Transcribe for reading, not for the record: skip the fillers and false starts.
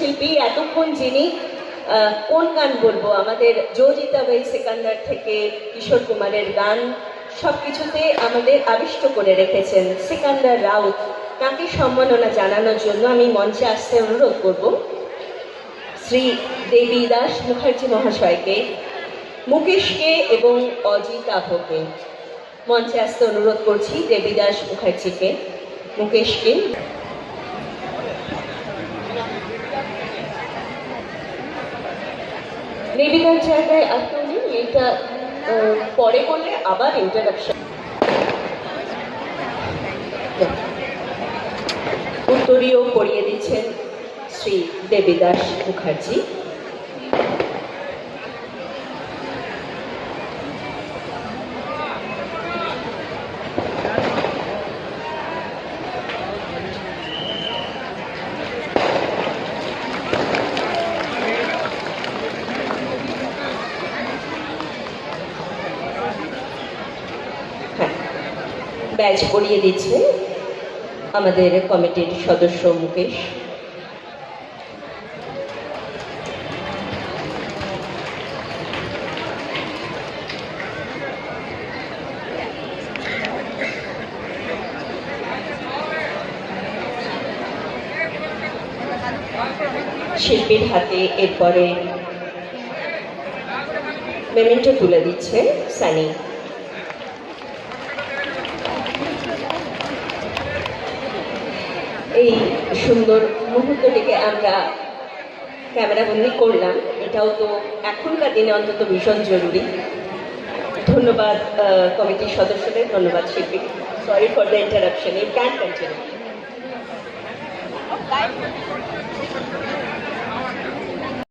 শিল্পী এতক্ষণ যিনি কোন গান বলবো, আমাদের জো জিতা ওয়ে সিকান্দার থেকে কিশোর কুমারের গান সবকিছুতে আমাদের আবিষ্ট করে রেখেছেন সিকান্দার রাউত। তাকে সম্মাননা জানানোর জন্য আমি মঞ্চে আসতে অনুরোধ করব শ্রী দেবীদাস মুখার্জি মহাশয়কে, মুকেশকে এবং অজিত আভকে। মঞ্চে আসতে অনুরোধ করছি দেবীদাস মুখার্জিকে, মুকেশকে। দেবীদার জায়গায় আপনি এটা পরে করলে আবার ইন্টারাপশন। উত্তরীয় পড়িয়ে দিচ্ছেন শ্রী দেবীদাস মুখার্জি। ব্যাচ পরিয়ে দিচ্ছে আমাদের কমিটির সদস্য মুকেশ। শিল্পীর হাতে এরপরে মেমেন্টো তুলে দিচ্ছে সানি। এই সুন্দর মুহূর্তটিকে আমরা ক্যামেরাবন্দি করলাম, এটাও তো এখনকার দিনে অন্তত ভীষণ জরুরি। ধন্যবাদ কমিটির সদস্যদের, ধন্যবাদ শিল্পী। Sorry for the interruption, you can continue.